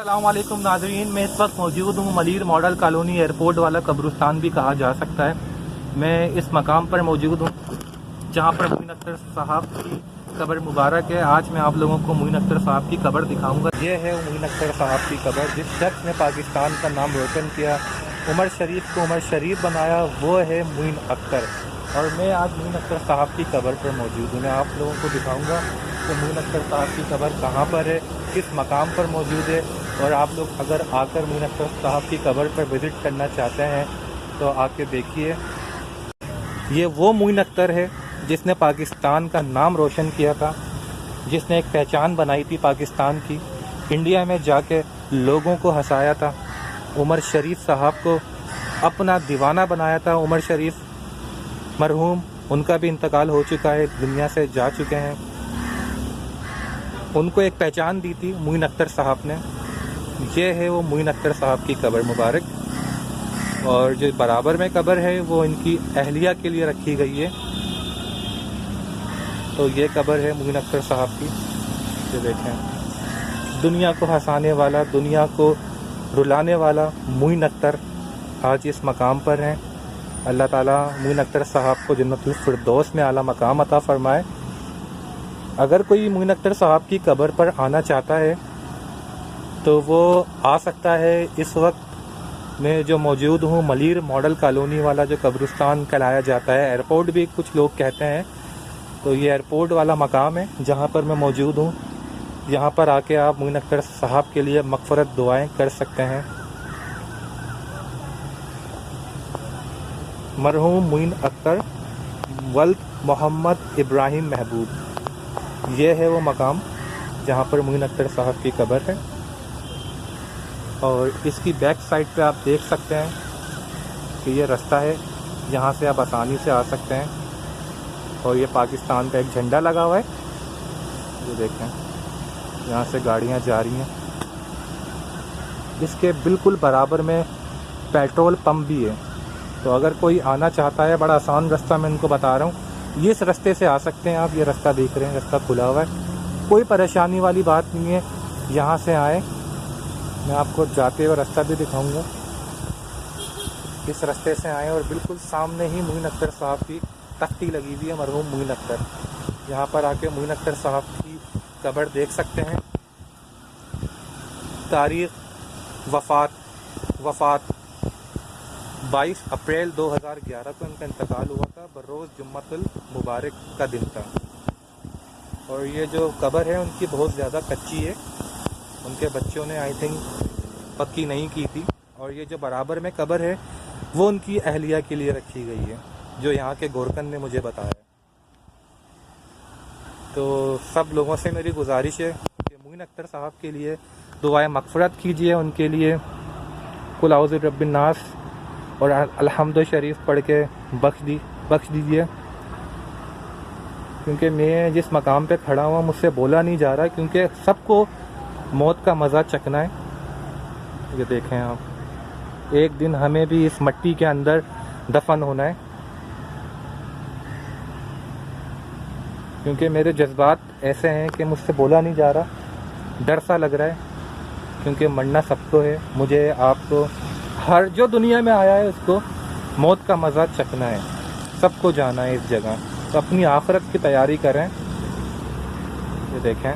अस्सलामुअलैकुम नाज़रीन, मैं इस वक्त मौजूद हूँ मलीर मॉडल कॉलोनी एयरपोर्ट वाला कब्रिस्तान भी कहा जा सकता है। मैं इस मकाम पर मौजूद हूँ जहाँ पर मोइन अख्तर साहब की कब्र मुबारक है। आज मैं आप लोगों को मोइन अख्तर साहब की कब्र दिखाऊंगा। ये है मोइन अख्तर साहब की कब्र, जिस शख्स ने पाकिस्तान का नाम रोशन किया, उमर शरीफ को उमर शरीफ बनाया, वो है मोइन अख्तर। और मैं आज मोइन अख्तर साहब की कब्र पर मौजूद हूँ। मैं आप लोगों को दिखाऊंगा कि मोइन अख्तर साहब की कब्र कहाँ पर है, किस मकाम पर मौजूद है। और आप लोग अगर आकर मोइन अख्तर साहब की कब्र पर विज़िट करना चाहते हैं तो आके देखिए। ये वो मोइन अख्तर है जिसने पाकिस्तान का नाम रोशन किया था, जिसने एक पहचान बनाई थी पाकिस्तान की, इंडिया में जाके लोगों को हंसाया था। उमर शरीफ साहब को अपना दीवाना बनाया था। उमर शरीफ मरहूम, उनका भी इंतकाल हो चुका है, दुनिया से जा चुके हैं। उनको एक पहचान दी थी मोइन अख्तर साहब ने। ये है वो मोइन अख्तर साहब की कब्र मुबारक। और जो बराबर में कब्र है वो इनकी अहलिया के लिए रखी गई है। तो ये कब्र है मोइन अख्तर साहब की। ये देखें, दुनिया को हंसाने वाला, दुनिया को रुलाने वाला मोइन अख्तर आज इस मकाम पर हैं। अल्लाह ताला मोइन अख्तर साहब को जन्नतुल फिरदौस में आला मकाम अता फरमाए। अगर कोई मोइन अख्तर साहब की कब्र पर आना चाहता है तो वो आ सकता है। इस वक्त मैं जो मौजूद हूँ मलीर मॉडल कॉलोनी वाला जो कब्रिस्तान कहलाया जाता है, एयरपोर्ट भी कुछ लोग कहते हैं, तो ये एयरपोर्ट वाला मकाम है जहाँ पर मैं मौजूद हूँ। यहाँ पर आके आप मोइन अख्तर साहब के लिए मग़फ़िरत दुआएं कर सकते हैं। मरहूम मोइन अख्तर वल्द मोहम्मद इब्राहिम महबूब, ये है वो मकाम जहाँ पर मोइन अख्तर साहब की कब्र है। और इसकी बैक साइड पे आप देख सकते हैं कि ये रास्ता है, यहाँ से आप आसानी से आ सकते हैं। और ये पाकिस्तान का एक झंडा लगा हुआ है, ये देखें, यहाँ से गाड़ियाँ जा रही हैं। इसके बिल्कुल बराबर में पेट्रोल पंप भी है। तो अगर कोई आना चाहता है, बड़ा आसान रास्ता मैं इनको बता रहा हूँ, ये इस रास्ते से आ सकते हैं आप। ये रास्ता देख रहे हैं, रास्ता खुला हुआ है, कोई परेशानी वाली बात नहीं है। यहाँ से आए, मैं आपको जाते हुए रास्ता भी दिखाऊंगा। इस रास्ते से आए और बिल्कुल सामने ही मोइन अख्तर साहब की तख्ती लगी हुई है, मरहूम मोइन अख्तर। यहाँ पर आके मोइन अख्तर साहब की कब्र देख सकते हैं। तारीख़ वफ़ात 22 अप्रैल 2011 को इनका इंतकाल हुआ था। बरोज़ जुम्मतुल मुबारक का दिन था। और ये जो कब्र है उनकी बहुत ज़्यादा कच्ची है, उनके बच्चों ने आई थिंक पक्की नहीं की थी। और ये जो बराबर में कब्र है वो उनकी अहलिया के लिए रखी गई है, जो यहाँ के गोरकन ने मुझे बताया। तो सब लोगों से मेरी गुजारिश है कि मोइन अख्तर साहब के लिए दुआए मग़फ़िरत कीजिए, उनके लिए कुल औज़ु बिरब्बिन नास और अलहम्द शरीफ पढ़ के बख्श दीजिए। क्योंकि मैं जिस मकाम पे खड़ा हुआ मुझसे बोला नहीं जा रहा, क्योंकि सबको मौत का मज़ा चखना है। ये देखें आप, एक दिन हमें भी इस मट्टी के अंदर दफन होना है। क्योंकि मेरे जज्बात ऐसे हैं कि मुझसे बोला नहीं जा रहा, डर सा लग रहा है। क्योंकि मरना सबको है, मुझे, आपको, हर जो दुनिया में आया है उसको मौत का मज़ा चखना है, सबको जाना है इस जगह। तो अपनी आखिरत की तैयारी करें। ये देखें,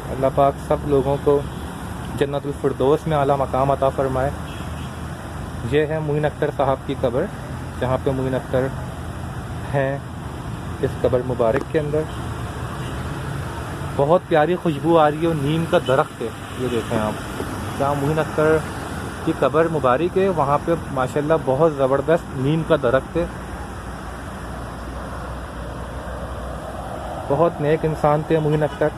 अल्लाह पाक सब लोगों को जन्नतुल फिरदौस में आला मकाम अता फरमाए। ये है मोइन अख्तर साहब की कब्र, जहाँ पे मोइन अख्तर हैं इस कब्र मुबारक के अंदर। बहुत प्यारी खुशबू आ रही है, नीम का दरख्त है। ये देखें आप, जहाँ मोइन अख्तर की कब्र मुबारक है वहाँ पे माशाल्लाह बहुत ज़बरदस्त नीम का दरख्त है। बहुत नेक इंसान थे मोइन अख्तर।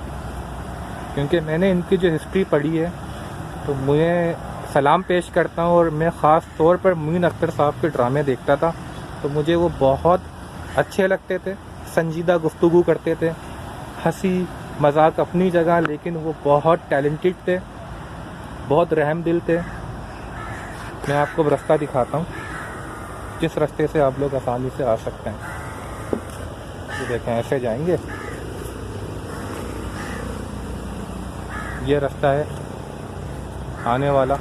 क्योंकि मैंने इनकी जो हिस्ट्री पढ़ी है तो मुझे सलाम पेश करता हूँ। और मैं ख़ास तौर पर मोइन अख्तर साहब के ड्रामे देखता था, तो मुझे वो बहुत अच्छे लगते थे। संजीदा गुफ्तगू करते थे, हंसी मजाक अपनी जगह, लेकिन वो बहुत टैलेंटेड थे, बहुत रहम दिल थे। मैं आपको रास्ता दिखाता हूँ जिस रास्ते से आप लोग आसानी से आ सकते हैं। ये देखें, ऐसे जाएंगे, ये रास्ता है आने वाला,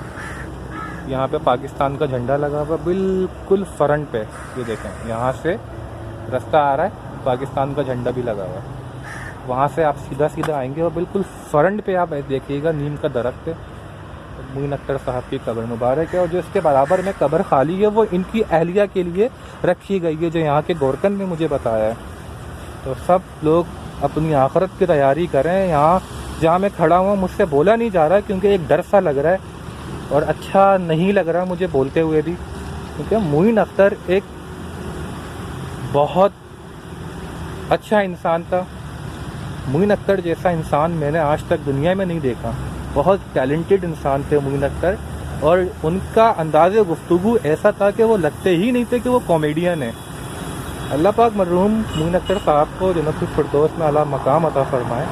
यहाँ पे पाकिस्तान का झंडा लगा हुआ बिल्कुल फ्रंट पे। ये देखें, यहाँ से रास्ता आ रहा है, पाकिस्तान का झंडा भी लगा हुआ है। वहाँ से आप सीधा सीधा आएंगे और बिल्कुल फ्रंट पे आप देखिएगा नीम का दरख्त है, मोइन अख्तर साहब की कब्र मुबारक है। और जो इसके बराबर में कब्र खाली है वो इनकी अहलिया के लिए रखी गई है, जो यहाँ के गोरकन ने मुझे बताया है। तो सब लोग अपनी आखिरत की तैयारी करें। यहाँ जहाँ मैं खड़ा हुआ मुझसे बोला नहीं जा रहा क्योंकि एक डर सा लग रहा है और अच्छा नहीं लग रहा मुझे बोलते हुए भी, क्योंकि मोइन अख्तर एक बहुत अच्छा इंसान था। मोइन अख्तर जैसा इंसान मैंने आज तक दुनिया में नहीं देखा। बहुत टैलेंटेड इंसान थे मोइन अख्तर, और उनका अंदाज़े गुफ्तगू ऐसा था कि वो लगते ही नहीं थे कि वो कॉमेडियन है। अल्लाह पाक मरहूम मोइन अख्तर साहब को जन्नतुल फिरदौस में आला मकाम अता फरमाए।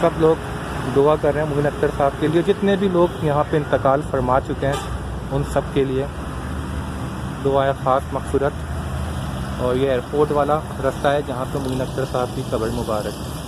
सब लोग दुआ कर रहे हैं मोइन अख्तर साहब के लिए, जितने भी लोग यहाँ पे इंतकाल फरमा चुके हैं उन सब के लिए दुआ ख़ास मग़फ़िरत। और ये एयरपोर्ट वाला रास्ता है जहाँ पे मोइन अख्तर साहब की कब्र मुबारक है।